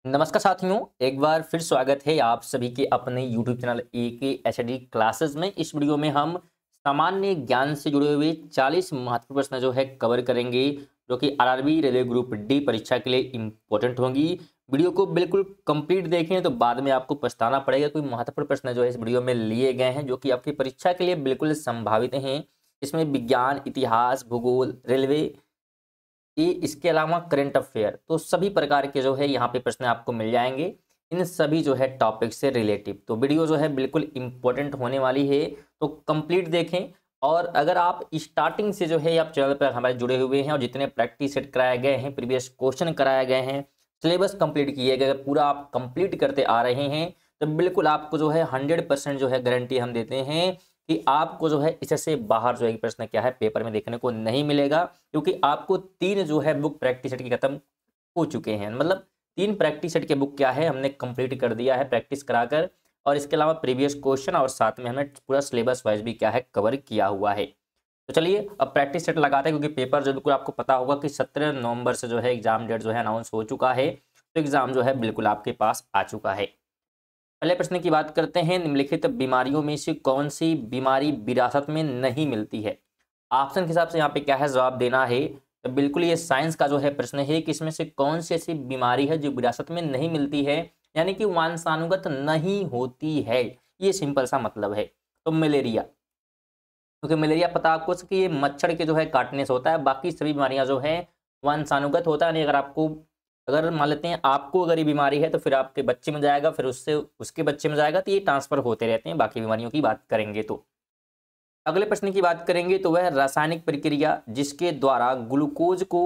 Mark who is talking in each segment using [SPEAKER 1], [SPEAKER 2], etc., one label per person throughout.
[SPEAKER 1] नमस्कार साथियों, एक बार फिर स्वागत है आप सभी के अपने YouTube channel AK HD classes में। इस वीडियो में हम सामान्य ज्ञान से जुड़े हुए 40 महत्वपूर्ण प्रश्न जो है कवर करेंगे, जो कि आरआरबी रेलवे ग्रुप डी परीक्षा के लिए इंपॉर्टेंट होंगी। वीडियो को बिल्कुल कंप्लीट देखें तो बाद में आपको पछताना पड़ेगा। कोई महत्वपूर्ण प्रश्न जो है इस वीडियो में लिए गए हैं जो कि आपकी परीक्षा के लिए बिल्कुल संभावित हैं। इसमें विज्ञान, इतिहास, भूगोल, रेलवे, ये इसके अलावा करंट अफेयर, तो सभी प्रकार के जो है यहाँ पे प्रश्न आपको मिल जाएंगे इन सभी जो है टॉपिक से रिलेटिव। तो वीडियो जो है बिल्कुल इंपॉर्टेंट होने वाली है, तो कंप्लीट देखें। और अगर आप स्टार्टिंग से जो है आप चैनल पर हमारे जुड़े हुए हैं और जितने प्रैक्टिस सेट कराए गए हैं, प्रीवियस क्वेश्चन कराए गए हैं, सिलेबस कंप्लीट किए गए, अगर पूरा आप कंप्लीट करते आ रहे हैं तो बिल्कुल आपको जो है 100% जो है गारंटी हम देते हैं कि आपको जो है इससे बाहर जो है प्रश्न क्या है पेपर में देखने को नहीं मिलेगा, क्योंकि आपको 3 जो है बुक प्रैक्टिस सेट की खत्म हो चुके हैं। मतलब 3 प्रैक्टिस सेट के बुक क्या है हमने कंप्लीट कर दिया है प्रैक्टिस कराकर, और इसके अलावा प्रीवियस क्वेश्चन और साथ में हमने पूरा सिलेबस वाइज भी क्या है कवर किया हुआ है। तो चलिए अब प्रैक्टिस सेट लगाते हैं, क्योंकि पेपर जो बिल्कुल आपको पता होगा कि 17 नवंबर से जो है एग्जाम डेट जो है अनाउंस हो चुका है। तो एग्जाम जो है बिल्कुल आपके पास आ चुका है। पहले प्रश्न की बात करते हैं, निम्नलिखित बीमारियों में से कौन सी बीमारी विरासत में नहीं मिलती है। ऑप्शन के हिसाब से यहाँ पे क्या है जवाब देना है। तो बिल्कुल ये साइंस का जो है प्रश्न है कि इसमें से कौन सी ऐसी बीमारी है जो विरासत में नहीं मिलती है, यानी कि वंशानुगत नहीं होती है। ये सिंपल सा मतलब है। तो मलेरिया, क्योंकि मलेरिया पता आपको कि ये मच्छर के जो है काटने से होता है, बाकी सभी बीमारियां जो है वंशानुगत होता है। नहीं, अगर मान लेते हैं आपको अगर ये बीमारी है तो फिर आपके बच्चे में जाएगा, फिर उससे उसके बच्चे में जाएगा, तो ये ट्रांसफर होते रहते हैं बाकी बीमारियों की बात करेंगे। तो अगले प्रश्न की बात करेंगे तो वह रासायनिक प्रक्रिया जिसके द्वारा ग्लूकोज को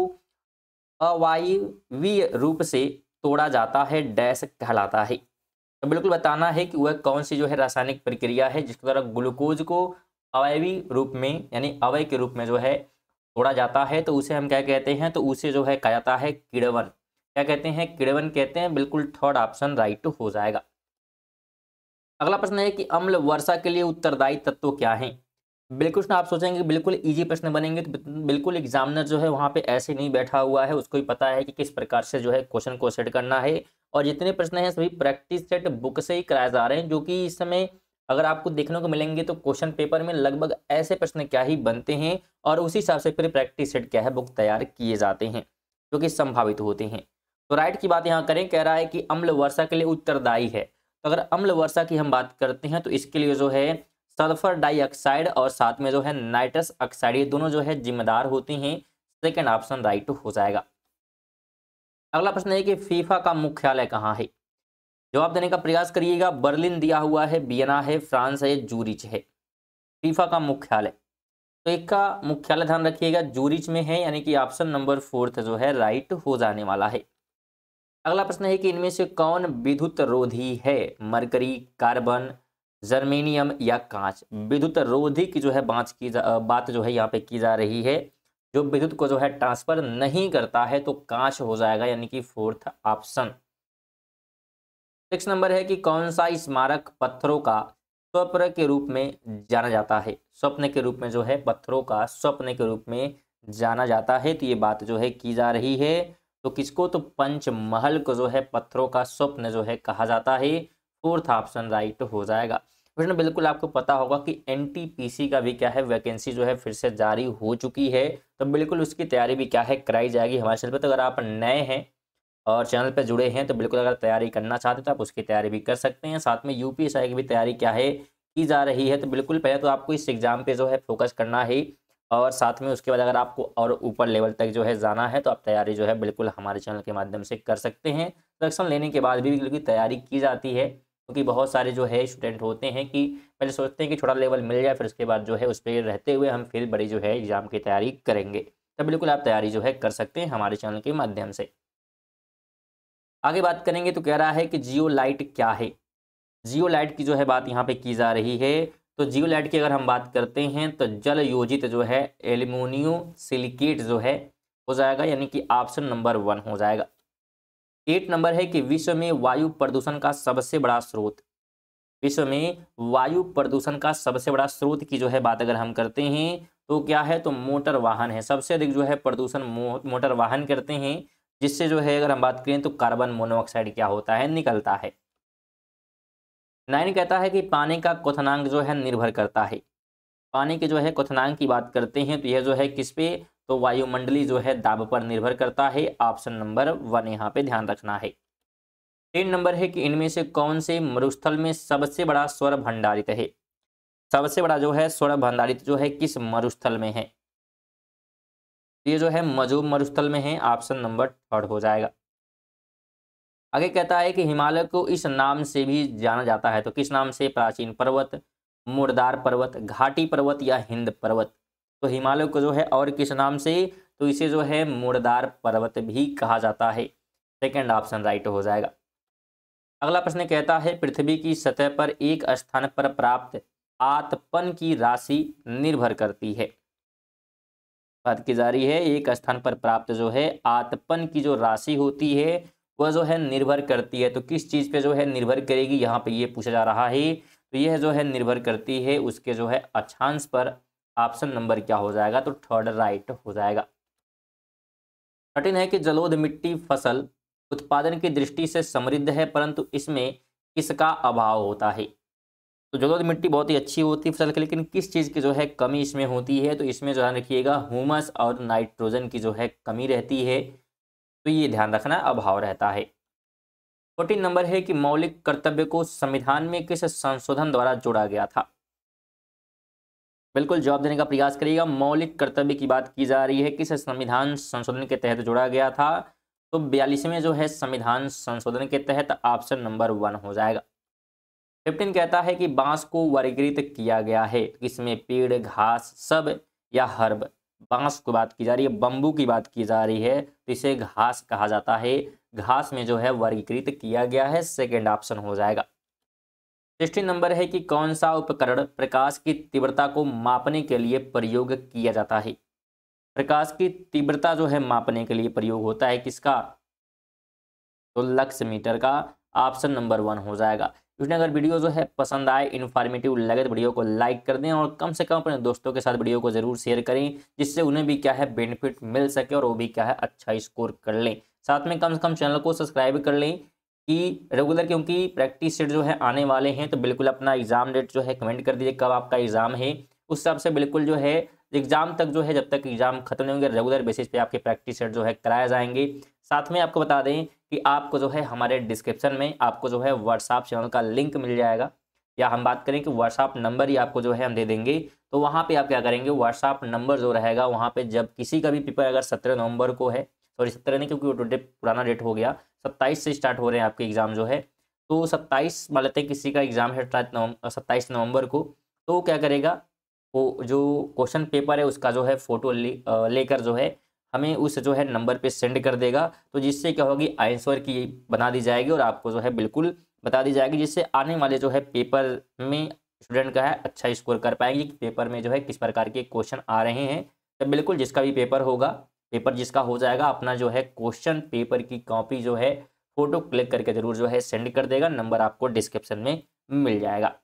[SPEAKER 1] अवायवीय रूप से तोड़ा जाता है डैश कहलाता है। तो बिल्कुल बताना है कि वह कौन सी जो है रासायनिक प्रक्रिया है जिसके द्वारा ग्लूकोज को अवयवी रूप में यानी अवय के रूप में जो है तोड़ा जाता है। तो उसे हम क्या कहते हैं, तो उसे जो है कहा जाता है किण्वन। क्या कहते हैं? किण्वन कहते हैं। बिल्कुल थर्ड ऑप्शन राइट हो जाएगा। अगला प्रश्न है कि अम्ल वर्षा के लिए उत्तरदायी तत्व क्या है। बिल्कुल आप सोचेंगे बिल्कुल इजी प्रश्न बनेंगे, तो बिल्कुल एग्जामिनर जो है वहां पे ऐसे नहीं बैठा हुआ है, उसको ही पता है कि किस प्रकार से जो है क्वेश्चन को सेट करना है। और जितने प्रश्न हैं सभी प्रैक्टिस सेट बुक से ही कराए जा रहे हैं, जो कि इस समय अगर आपको देखने को मिलेंगे तो क्वेश्चन पेपर में लगभग ऐसे प्रश्न क्या ही बनते हैं, और उसी हिसाब से फिर प्रैक्टिस सेट क्या है बुक तैयार किए जाते हैं जो कि संभावित होते हैं। तो राइट की बात यहाँ करें, कह रहा है कि अम्ल वर्षा के लिए उत्तरदायी है। तो अगर अम्ल वर्षा की हम बात करते हैं तो इसके लिए जो है सल्फर डाइऑक्साइड और साथ में जो है नाइट्रस ऑक्साइड, ये दोनों जो है जिम्मेदार होती हैं। सेकंड ऑप्शन राइट हो जाएगा। अगला प्रश्न है कि फीफा का मुख्यालय कहाँ है। जवाब देने का प्रयास करिएगा। बर्लिन दिया हुआ है, वियना है, फ्रांस है, जूरिच है। फीफा का मुख्यालय, तो एक का मुख्यालय ध्यान रखिएगा जूरिच में है, यानी कि ऑप्शन नंबर 4 जो है राइट हो जाने वाला है। अगला प्रश्न है कि इनमें से कौन विद्युत रोधी है। मरकरी, कार्बन, जर्मेनियम या कांच। विद्युत रोधी की जो है बात जो है यहाँ पे की जा रही है। जो विद्युत को जो है ट्रांसफर नहीं करता है तो कांच हो जाएगा, यानी कि 4th ऑप्शन। 6 नंबर है कि कौन सा स्मारक पत्थरों का स्वप्न के रूप में जाना जाता है। स्वप्न के रूप में जो है पत्थरों का स्वप्न के रूप में जाना जाता है, तो ये बात जो है की जा रही है। तो किसको? तो पंचमहल को जो है पत्थरों का स्वप्न जो है कहा जाता है। 4th ऑप्शन राइट हो जाएगा। फिर बिल्कुल आपको पता होगा कि एनटीपीसी का भी क्या है वैकेंसी जो है फिर से जारी हो चुकी है, तो बिल्कुल उसकी तैयारी भी क्या है कराई जाएगी हमारे चैनल पर। तो अगर आप नए हैं और चैनल पे जुड़े हैं तो बिल्कुल अगर तैयारी करना चाहते हैं तो आप उसकी तैयारी भी कर सकते हैं। साथ में यूपीएससी की भी तैयारी क्या है की जा रही है। तो बिल्कुल पहले तो आपको इस एग्जाम पे जो है फोकस करना है, और साथ में उसके बाद अगर आपको और ऊपर लेवल तक जो है जाना है तो आप तैयारी जो है बिल्कुल हमारे चैनल के माध्यम से कर सकते हैं। सिलेक्शन लेने के बाद भी बिल्कुल तैयारी की जाती है, क्योंकि बहुत सारे जो है स्टूडेंट होते हैं कि पहले सोचते हैं कि छोटा लेवल मिल जाए, फिर उसके बाद जो है उस पर रहते हुए हम फिर बड़ी जो है एग्जाम की तैयारी करेंगे। तो बिल्कुल आप तैयारी जो है कर सकते हैं हमारे चैनल के माध्यम से। आगे बात करेंगे तो कह रहा है कि जियोलाइट क्या है। जियोलाइट की जो है बात यहाँ पे की जा रही है। तो जियोलाइट की अगर हम बात करते हैं तो जल योजित जो है एल्युमिनियो सिलिकेट जो है हो जाएगा, यानी कि ऑप्शन नंबर 1 हो जाएगा। 8 नंबर है कि विश्व में वायु प्रदूषण का सबसे बड़ा स्रोत। विश्व में वायु प्रदूषण का सबसे बड़ा स्रोत की जो है बात अगर हम करते हैं तो क्या है, तो मोटर वाहन है। सबसे अधिक जो है प्रदूषण मोटर वाहन करते हैं, जिससे जो है अगर हम बात करें तो कार्बन मोनोऑक्साइड क्या होता है, निकलता है। 9 कहता है कि पानी का क्वथनांक जो है निर्भर करता है। पानी के जो है क्वथनांक की बात करते हैं तो यह जो है किस पे, तो वायुमंडलीय जो है दाब पर निर्भर करता है। ऑप्शन नंबर 1 यहाँ पे ध्यान रखना है। 3 नंबर है कि इनमें से कौन से मरुस्थल में सबसे बड़ा स्वर भंडारित है। सबसे बड़ा जो है स्वर भंडारित जो है किस मरुस्थल में है, ये जो है मजूब मरुस्थल में है। ऑप्शन नंबर 3 हो जाएगा। आगे कहता है कि हिमालय को इस नाम से भी जाना जाता है, तो किस नाम से, प्राचीन पर्वत, मुर्दार पर्वत, घाटी पर्वत या हिंद पर्वत। तो हिमालय को जो है और किस नाम से, तो इसे जो है मुर्दार पर्वत भी कहा जाता है। सेकंड ऑप्शन राइट हो जाएगा। अगला प्रश्न कहता है पृथ्वी की सतह पर एक स्थान पर प्राप्त आतपन की राशि निर्भर करती है। बात की जा रही है एक स्थान पर प्राप्त जो है आतपन की जो राशि होती है वह जो है निर्भर करती है। तो किस चीज पे जो है निर्भर करेगी, यहाँ पे ये पूछा जा रहा है। तो यह जो है निर्भर करती है उसके जो है अक्षांश पर। ऑप्शन नंबर क्या हो जाएगा, तो 3 राइट हो जाएगा। 13 है कि जलोढ़ मिट्टी फसल उत्पादन की दृष्टि से समृद्ध है परंतु इसमें किसका अभाव होता है। तो जलोढ़ मिट्टी बहुत ही अच्छी होती है फसल के, लेकिन किस चीज़ की जो है कमी इसमें होती है, तो इसमें ध्यान रखिएगा ह्यूमस और नाइट्रोजन की जो है कमी रहती है। तो ये ध्यान रखना अभाव रहता है। 14 नंबर है कि मौलिक कर्तव्य को संविधान में किस संशोधन द्वारा जोड़ा गया था। बिल्कुल जवाब देने का प्रयास करिएगा। मौलिक कर्तव्य की बात की जा रही है, किस संविधान संशोधन के तहत जोड़ा गया था, तो 42वें जो है संविधान संशोधन के तहत। ऑप्शन नंबर 1 हो जाएगा। 15 कहता है कि बांस को वर्गीकृत किया गया है, इसमें पेड़, घास, सब या हर्ब। बांस की बात की जा रही है, बम्बू की बात की जा रही है, तो इसे घास कहा जाता है। घास में जो है वर्गीकृत किया गया है। सेकंड ऑप्शन हो जाएगा। 16 नंबर है कि कौन सा उपकरण प्रकाश की तीव्रता को मापने के लिए प्रयोग किया जाता है। प्रकाश की तीव्रता जो है मापने के लिए प्रयोग होता है किसका, तो लक्स मीटर का। ऑप्शन नंबर 1 हो जाएगा। इसमें अगर वीडियो जो है पसंद आए, इन्फॉर्मेटिव लगे, तो वीडियो को लाइक कर दें और कम से कम अपने दोस्तों के साथ वीडियो को जरूर शेयर करें, जिससे उन्हें भी क्या है बेनिफिट मिल सके और वो भी क्या है अच्छा स्कोर कर लें। साथ में कम से कम चैनल को सब्सक्राइब कर लें कि रेगुलर, क्योंकि प्रैक्टिस सेट जो है आने वाले हैं। तो बिल्कुल अपना एग्जाम डेट जो है कमेंट कर दीजिए कब आपका एग्जाम है, उस हिसाब से बिल्कुल जो है एग्जाम तक जो है, जब तक एग्जाम खत्म नहीं होंगे, रेगुलर बेसिस पे आपके प्रैक्टिस सेट जो है कराए जाएंगे। साथ में आपको बता दें कि आपको जो है हमारे डिस्क्रिप्शन में आपको जो है व्हाट्सएप चैनल का लिंक मिल जाएगा, या हम बात करें कि व्हाट्सएप नंबर ही आपको जो है हम दे देंगे। तो वहाँ पे आप क्या करेंगे, व्हाट्सएप नंबर जो रहेगा वहाँ पे जब किसी का भी पेपर अगर 17 नवंबर को है, सॉरी 17 नहीं क्योंकि वो पुराना डेट हो गया, 27 से स्टार्ट हो रहे हैं आपके एग्जाम जो है, तो 27 मान लेते हैं किसी का एग्जाम है 27 नवंबर को, तो क्या करेगा, वो जो क्वेश्चन पेपर है उसका जो है फोटो लेकर जो है हमें उस जो है नंबर पे सेंड कर देगा। तो जिससे क्या होगी, आंसर की बना दी जाएगी और आपको जो है बिल्कुल बता दी जाएगी, जिससे आने वाले जो है पेपर में स्टूडेंट का है अच्छा स्कोर कर पाएंगे कि पेपर में जो है किस प्रकार के क्वेश्चन आ रहे हैं। तो बिल्कुल जिसका भी पेपर होगा, पेपर जिसका हो जाएगा, अपना जो है क्वेश्चन पेपर की कॉपी जो है फोटो क्लिक करके जरूर जो है सेंड कर देगा। नंबर आपको डिस्क्रिप्शन में मिल जाएगा।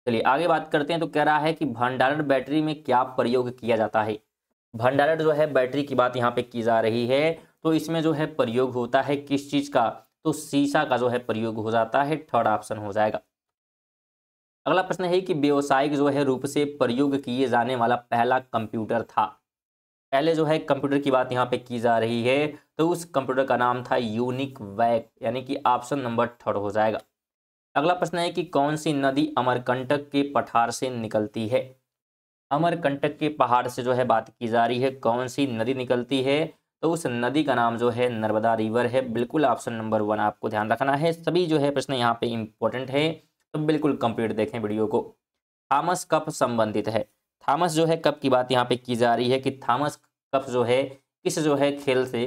[SPEAKER 1] चलिए आगे बात करते हैं। तो कह रहा है कि भंडारण बैटरी में क्या प्रयोग किया जाता है। भंडारण जो है बैटरी की बात यहाँ पे की जा रही है, तो इसमें जो है प्रयोग होता है किस चीज का, तो शीशा का जो है प्रयोग हो जाता है। 3rd ऑप्शन हो जाएगा। अगला प्रश्न है कि व्यावसायिक जो है रूप से प्रयोग किए जाने वाला पहला कंप्यूटर था। पहले जो है कंप्यूटर की बात यहाँ पे की जा रही है, तो उस कंप्यूटर का नाम था यूनिक वैक, यानी कि ऑप्शन नंबर 3rd हो जाएगा। अगला प्रश्न है कि कौन सी नदी अमरकंटक के पठार से निकलती है। अमरकंटक के पहाड़ से जो है बात की जा रही है, कौन सी नदी निकलती है, तो उस नदी का नाम जो है नर्मदा रिवर है। बिल्कुल ऑप्शन नंबर 1 आपको ध्यान रखना है। सभी जो है प्रश्न यहाँ पे इंपॉर्टेंट है, तो बिल्कुल कंप्लीट देखें वीडियो को। थॉमस कप संबंधित है। थॉमस जो है कप की बात यहाँ पे की जा रही है कि थॉमस कप जो है किस जो है खेल से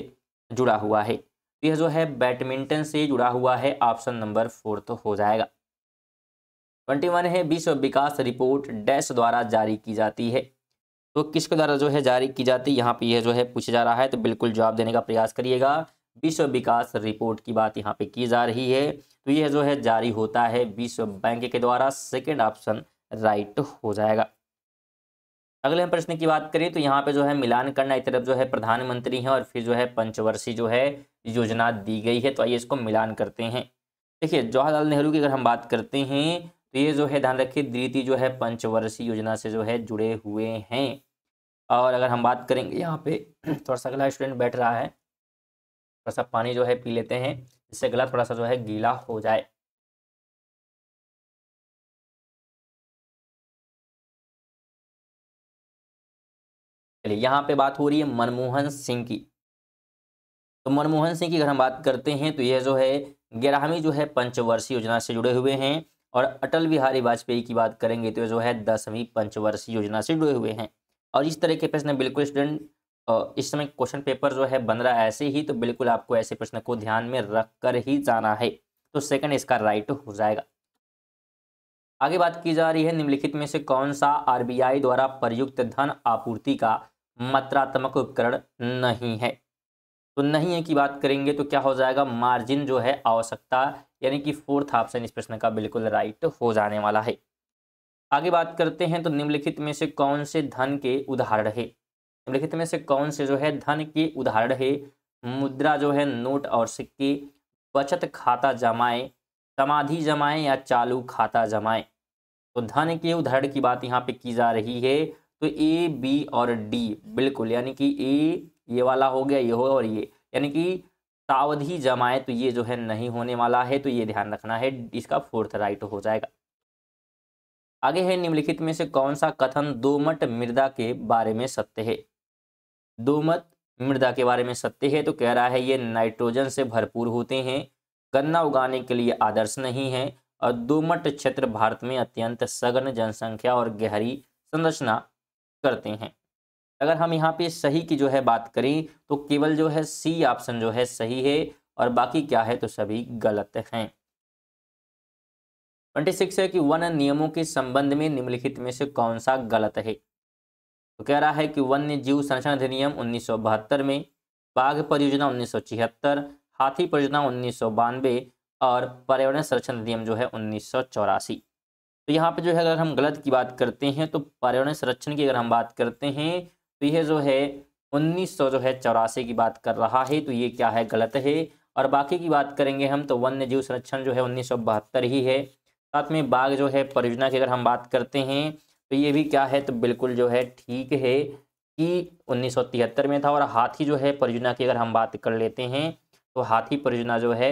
[SPEAKER 1] जुड़ा हुआ है, यह जो है बैडमिंटन से जुड़ा हुआ है। ऑप्शन नंबर 4 तो हो जाएगा। 21 है विश्व विकास रिपोर्ट डैश द्वारा जारी की जाती है। तो किसके द्वारा जो है जारी की जाती है, यहाँ पे यह जो है पूछा जा रहा है, तो बिल्कुल जवाब देने का प्रयास करिएगा। विश्व विकास रिपोर्ट की बात यहाँ पे की जा रही है, तो यह जो है जारी होता है विश्व बैंक के द्वारा। सेकंड ऑप्शन राइट हो जाएगा। अगले हम प्रश्न की बात करें तो यहाँ पे जो है मिलान करना, एक तरफ जो है प्रधानमंत्री है और फिर जो है पंचवर्षीय जो है योजना दी गई है। तो आइए इसको मिलान करते हैं। देखिए जवाहरलाल नेहरू की अगर हम बात करते हैं तो ये जो है ध्यान रखिए द्वितीय जो है पंचवर्षीय योजना से जो है जुड़े हुए हैं। और अगर हम बात करेंगे यहाँ पे थोड़ा सा अगला स्टूडेंट बैठ रहा है, थोड़ा सा पानी जो है पी लेते हैं, इससे गला थोड़ा सा जो है गीला हो जाए। चलिए यहाँ पे बात हो रही है मनमोहन सिंह की। तो मनमोहन सिंह की अगर हम बात करते हैं तो यह जो है 11वीं जो है पंचवर्षीय योजना से जुड़े हुए हैं। और अटल बिहारी वाजपेयी की बात करेंगे तो जो है 10वीं पंचवर्षीय योजना से जुड़े हुए हैं। और इस तरह के प्रश्न बिल्कुल स्टूडेंट इस समय क्वेश्चन पेपर जो है बन रहा है ऐसे ही, तो बिल्कुल आपको ऐसे प्रश्न को ध्यान में रख कर ही जाना है। तो सेकंड इसका राइट हो जाएगा। आगे बात की जा रही है निम्नलिखित में से कौन सा आरबीआई द्वारा प्रयुक्त धन आपूर्ति का मात्रात्मक उपकरण नहीं है। तो नहीं है की बात करेंगे तो क्या हो जाएगा, मार्जिन जो है आवश्यकता, यानी कि फोर्थ ऑप्शन इस प्रश्न का बिल्कुल राइट हो जाने वाला है। आगे बात करते हैं तो निम्नलिखित में से कौन से धन के उदाहरण है। निम्नलिखित में से कौन से जो है धन के उदाहरण है, मुद्रा जो है नोट और सिक्के, बचत खाता जमाएं, समाधि जमाएं या चालू खाता जमाएं। तो धन के उदाहरण की बात यहाँ पे की जा रही है। तो ए बी और डी बिल्कुल, यानी कि ए ये वाला हो गया, ये हो और ये, यानी कि सावधि जमाए तो ये जो है नहीं होने वाला है, तो ये ध्यान रखना है, इसका फोर्थ राइट हो जाएगा। आगे है निम्नलिखित में से कौन सा कथन दोमट मृदा के बारे में सत्य है। दोमट मृदा के बारे में सत्य है तो कह रहा है ये नाइट्रोजन से भरपूर होते हैं, गन्ना उगाने के लिए आदर्श नहीं है और दोमट क्षेत्र भारत में अत्यंत सघन जनसंख्या और गहरी संरचना करते हैं। अगर हम यहाँ पे सही की जो है बात करें तो केवल जो है सी ऑप्शन जो है सही है और बाकी क्या है तो सभी गलत हैं। 26 है कि वन नियमों के संबंध में निम्नलिखित में से कौन सा गलत है। तो कह रहा है कि वन्य जीव संरक्षण अधिनियम 1972 में, बाघ परियोजना 1976, हाथी परियोजना 1992 और पर्यावरण संरक्षण अधिनियम जो है 1984। तो यहाँ पे जो है अगर हम गलत की बात करते हैं तो पर्यावरण संरक्षण की अगर हम बात करते हैं तो यह जो है 1984 की बात कर रहा है, तो ये क्या है गलत है। और बाकी की बात करेंगे हम तो वन्य जीव संरक्षण जो है 1972 ही है। साथ में बाघ जो है परियोजना की अगर हम बात करते हैं तो ये भी क्या है तो बिल्कुल जो है ठीक है कि 1973 में था। और हाथी जो है परियोजना की अगर हम बात कर लेते हैं तो हाथी परियोजना जो है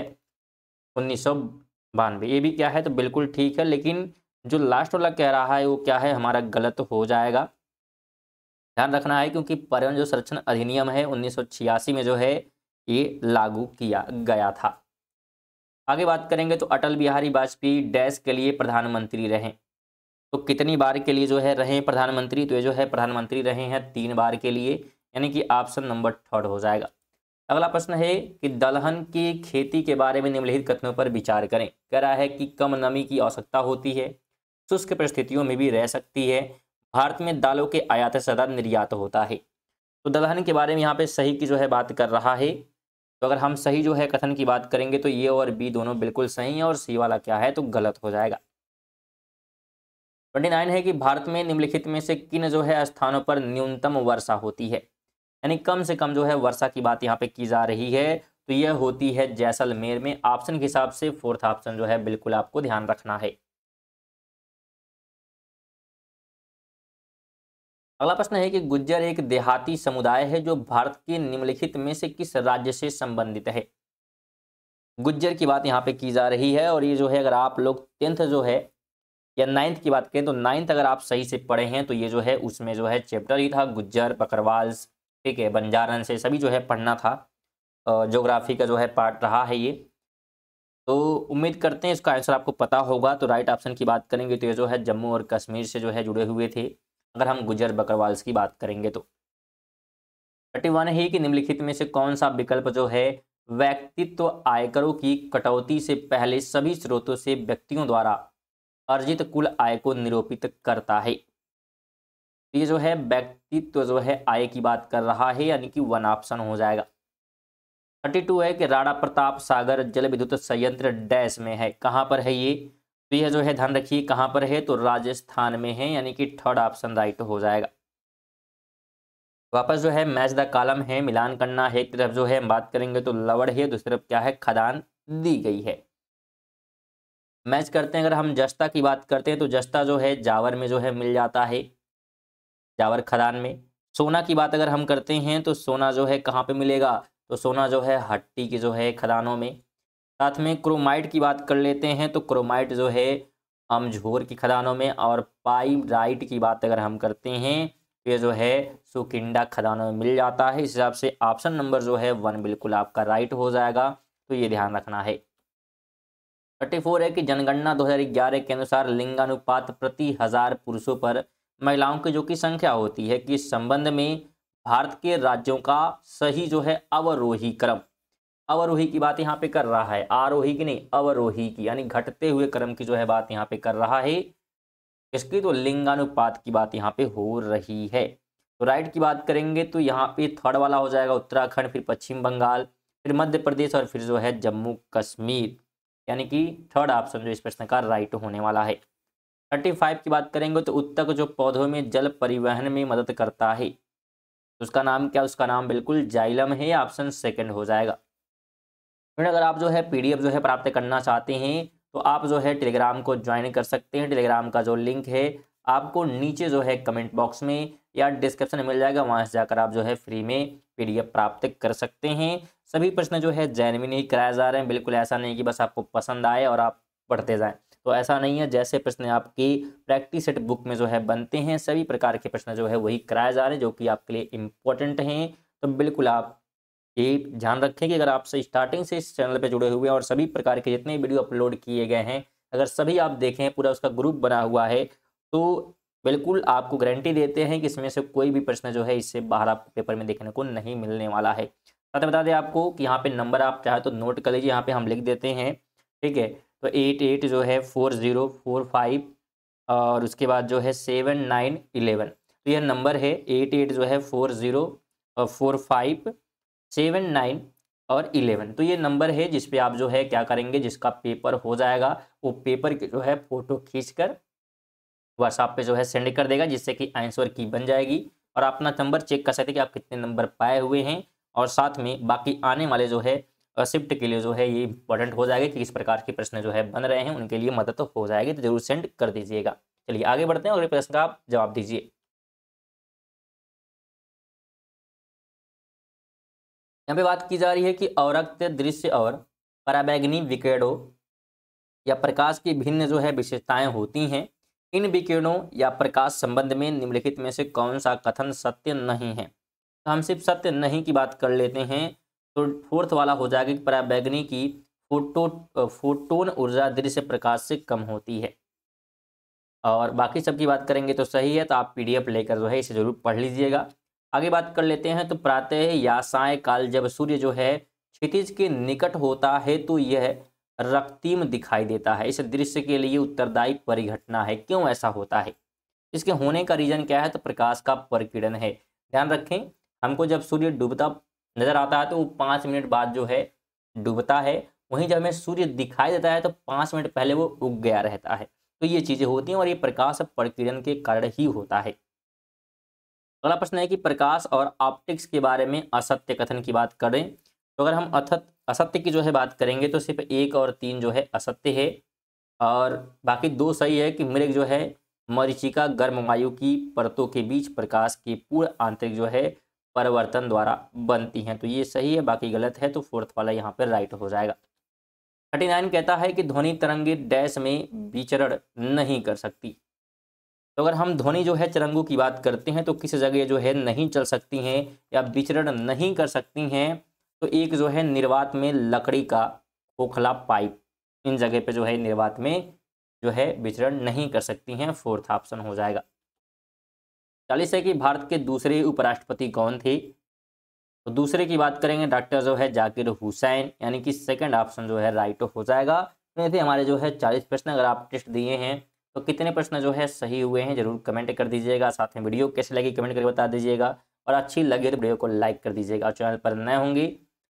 [SPEAKER 1] 1992, ये भी क्या है तो बिल्कुल ठीक है। लेकिन जो लास्ट वाला कह रहा है वो क्या है हमारा गलत हो जाएगा, ध्यान रखना है, क्योंकि पर्यावरण जो संरक्षण अधिनियम है 1986 में जो है ये लागू किया गया था। आगे बात करेंगे तो अटल बिहारी वाजपेयी डैश के लिए प्रधानमंत्री रहे। तो कितनी बार के लिए जो है रहे प्रधानमंत्री, तो ये जो है प्रधानमंत्री रहे हैं 3 बार के लिए, यानी कि ऑप्शन नंबर 3 हो जाएगा। अगला प्रश्न है कि दलहन की खेती के बारे में निम्नलिखित कथनों पर विचार करें। कह रहा है कि कम नमी की आवश्यकता होती है, शुष्क परिस्थितियों में भी रह सकती है, भारत में दालों के आयात से ज़्यादा निर्यात होता है। तो दलहन के बारे में यहाँ पे सही की जो है बात कर रहा है। तो अगर हम सही जो है कथन की बात करेंगे तो ये और बी दोनों बिल्कुल सही है और सी वाला क्या है तो गलत हो जाएगा। 29 है कि भारत में निम्नलिखित में से किन जो है स्थानों पर न्यूनतम वर्षा होती है, यानी कम से कम जो है वर्षा की बात यहाँ पे की जा रही है। तो यह होती है जैसलमेर में। ऑप्शन के हिसाब से फोर्थ ऑप्शन जो है बिल्कुल आपको ध्यान रखना है। अगला प्रश्न है कि गुज्जर एक देहाती समुदाय है जो भारत के निम्नलिखित में से किस राज्य से संबंधित है। गुज्जर की बात यहाँ पे की जा रही है और ये जो है अगर आप लोग 10th जो है या 9th की बात करें तो 9th अगर आप सही से पढ़े हैं तो ये जो है उसमें जो है चैप्टर ही था गुज्जर बकरवाल्स, ठीक है, बंजारन से सभी जो है पढ़ना था। ज्योग्राफी का जो है पार्ट रहा है ये। तो उम्मीद करते हैं इसका आंसर आपको पता होगा। तो राइट ऑप्शन की बात करेंगे तो ये जो है जम्मू और कश्मीर से जो है जुड़े हुए थे, अगर हम गुज्जर बकरवाल्स की बात करेंगे तो। 31 है कि निम्नलिखित में से कौन सा विकल्प जो है व्यक्तित्व आयकरों की कटौती से पहले सभी स्रोतों से व्यक्तियों द्वारा अर्जित कुल आय को निरूपित करता है। ये जो है व्यक्तित्व जो है आय की बात कर रहा है, यानी कि 1 ऑप्शन हो जाएगा। 32 है कि राणा प्रताप सागर जल विद्युत संयंत्र डैश में है, कहाँ पर है ये, तो यह जो है ध्यान रखिए कहाँ पर है तो राजस्थान में है, यानी कि 3rd ऑप्शन राइट हो जाएगा। वापस जो है मैच द कॉलम है, मिलान करना है। एक तरफ जो है हम बात करेंगे तो लवड़ है, दूसरी तरफ क्या है, खदान दी गई है। मैच करते हैं, अगर हम जस्ता की बात करते हैं तो जस्ता जो है जावर में जो है मिल जाता है, जावर खदान में। सोना की बात अगर हम करते हैं तो सोना जो है कहाँ पे मिलेगा, तो सोना जो है हट्टी की जो है खदानों में। साथ में क्रोमाइट की बात कर लेते हैं तो क्रोमाइट जो है अमझोर की खदानों में। और पाइराइट की बात अगर हम करते हैं तो ये जो है सुकिंडा खदानों में मिल जाता है। इस हिसाब से ऑप्शन नंबर जो है 1 बिल्कुल आपका राइट हो जाएगा, तो ये ध्यान रखना है। 34 है कि जनगणना 2011 के अनुसार लिंगानुपात प्रति 1000 पुरुषों पर महिलाओं की जो की संख्या होती है कि इस संबंध में भारत के राज्यों का सही जो है अवरोही क्रम, अवरोही की बात यहाँ पे कर रहा है, आरोही की नहीं, अवरोही की, यानी घटते हुए क्रम की जो है बात यहाँ पे कर रहा है। इसकी तो लिंगानुपात की बात यहाँ पे हो रही है। तो राइट की बात करेंगे तो यहाँ पे थर्ड वाला हो जाएगा उत्तराखंड, फिर पश्चिम बंगाल, फिर मध्य प्रदेश और फिर जो है जम्मू कश्मीर, यानी कि थर्ड ऑप्शन जो इस प्रश्न का राइट होने वाला है। 35 की बात करेंगे तो उत्तक जो पौधों में जल परिवहन में मदद करता है, तो उसका नाम क्या, उसका नाम बिल्कुल जाइलम है, ऑप्शन सेकंड हो जाएगा। फिर अगर आप जो है पीडीएफ जो है प्राप्त करना चाहते हैं तो आप जो है टेलीग्राम को ज्वाइन कर सकते हैं। टेलीग्राम का जो लिंक है आपको नीचे जो है कमेंट बॉक्स में या डिस्क्रिप्शन में मिल जाएगा, वहां से जाकर आप जो है फ्री में पीडीएफ प्राप्त कर सकते हैं। सभी प्रश्न जो है जेन्युइन ही कराए जा रहे हैं, बिल्कुल ऐसा नहीं कि बस आपको पसंद आए और आप पढ़ते जाएं, तो ऐसा नहीं है। जैसे प्रश्न आपकी प्रैक्टिस सेट बुक में जो है बनते हैं, सभी प्रकार के प्रश्न जो है वही कराए जा रहे हैं जो कि आपके लिए इम्पोर्टेंट हैं। तो बिल्कुल आप ये ध्यान रखें कि अगर आप से स्टार्टिंग से इस चैनल पे जुड़े हुए हैं और सभी प्रकार के जितने वीडियो अपलोड किए गए हैं अगर सभी आप देखें, पूरा उसका ग्रुप बना हुआ है, तो बिल्कुल आपको गारंटी देते हैं कि इसमें से कोई भी प्रश्न जो है इससे बाहर आपको पेपर में देखने को नहीं मिलने वाला है। साथ में बता दें आपको कि यहाँ पे नंबर आप चाहे तो नोट कर लीजिए, यहाँ पे हम लिख देते हैं, ठीक है। तो 88 जो है 4045 और उसके बाद जो है 7911, तो यह नंबर है 88 जो है 4045 79 और 11, तो ये नंबर है जिस पे आप जो है क्या करेंगे, जिसका पेपर हो जाएगा वो पेपर की जो है फोटो खींचकर व्हाट्सएप पे जो है सेंड कर देगा, जिससे कि आंसर की बन जाएगी और अपना नंबर चेक कर सकते हैं कि आप कितने नंबर पाए हुए हैं। और साथ में बाकी आने वाले जो है शिफ्ट के लिए जो है ये इंपॉर्टेंट हो जाएगा कि किस प्रकार के प्रश्न जो है बन रहे हैं, उनके लिए मदद तो हो जाएगी, तो जरूर सेंड कर दीजिएगा। चलिए आगे बढ़ते हैं, अगले प्रश्न का आप जवाब दीजिए। यहाँ पे बात की जा रही है कि अवरक्त दृश्य और पराबैंगनी विकिरणों या प्रकाश की भिन्न जो है विशेषताएं होती हैं। इन विकिरणों या प्रकाश संबंध में निम्नलिखित में से कौन सा कथन सत्य नहीं है। तो हम सिर्फ सत्य नहीं की बात कर लेते हैं, तो फोर्थ वाला हो जाएगा कि पराबैंगनी की फोटोन ऊर्जा दृश्य प्रकाश से कम होती है। और बाकी सब की बात करेंगे तो सही है, तो आप पीडीएफ लेकर जो है इसे जरूर पढ़ लीजिएगा। आगे बात कर लेते हैं, तो प्रातः या साय काल जब सूर्य जो है क्षितिज के निकट होता है तो यह रक्तिम दिखाई देता है। इस दृश्य के लिए उत्तरदायी परिघटना है, क्यों ऐसा होता है, इसके होने का रीजन क्या है, तो प्रकाश का परिकिरण है। ध्यान रखें, हमको जब सूर्य डूबता नजर आता है तो वो 5 मिनट बाद जो है डूबता है, वहीं जब हमें सूर्य दिखाई देता है तो 5 मिनट पहले वो उग गया रहता है। तो ये चीजें होती हैं और ये प्रकाश परिकिरण के कारण ही होता है। अगला प्रश्न है कि प्रकाश और ऑप्टिक्स के बारे में असत्य कथन की बात करें, तो अगर हम असत्य की जो है बात करेंगे तो सिर्फ 1 और 3 जो है असत्य है और बाकी 2 सही है कि मृग जो है मरीचिका गर्म वायु की परतों के बीच प्रकाश के पूर्ण आंतरिक जो है परिवर्तन द्वारा बनती हैं, तो ये सही है, बाकी गलत है, तो फोर्थ वाला यहाँ पर राइट हो जाएगा। 39 कहता है कि ध्वनि तरंगे डैश में विचरण नहीं कर सकती। तो अगर हम ध्वनि जो है तरंगों की बात करते हैं तो किस जगह जो है नहीं चल सकती हैं या विचरण नहीं कर सकती हैं, तो एक जो है निर्वात में लकड़ी का खोखला पाइप, इन जगह पे जो है निर्वात में जो है विचरण नहीं कर सकती हैं, फोर्थ ऑप्शन हो जाएगा। 40 है कि भारत के दूसरे उपराष्ट्रपति कौन थे, तो दूसरे की बात करेंगे डॉक्टर जो है जाकिर हुसैन, यानी कि सेकंड ऑप्शन जो है राइट हो जाएगा। तो ये थे हमारे जो है 40 प्रश्न। अगर आप टेस्ट दिए हैं तो कितने प्रश्न जो है सही हुए हैं जरूर कमेंट कर दीजिएगा। साथ में वीडियो कैसी लगी कमेंट करके बता दीजिएगा और अच्छी लगी तो वीडियो को लाइक कर दीजिएगा। और चैनल पर नए होंगे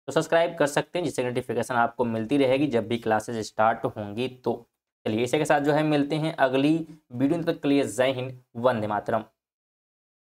[SPEAKER 1] तो सब्सक्राइब कर सकते हैं, जिससे नोटिफिकेशन आपको मिलती रहेगी जब भी क्लासेज स्टार्ट होंगी। तो चलिए इसी के साथ जो है मिलते हैं अगली वीडियो, तक के लिए जय हिंद, वंदे मातरम।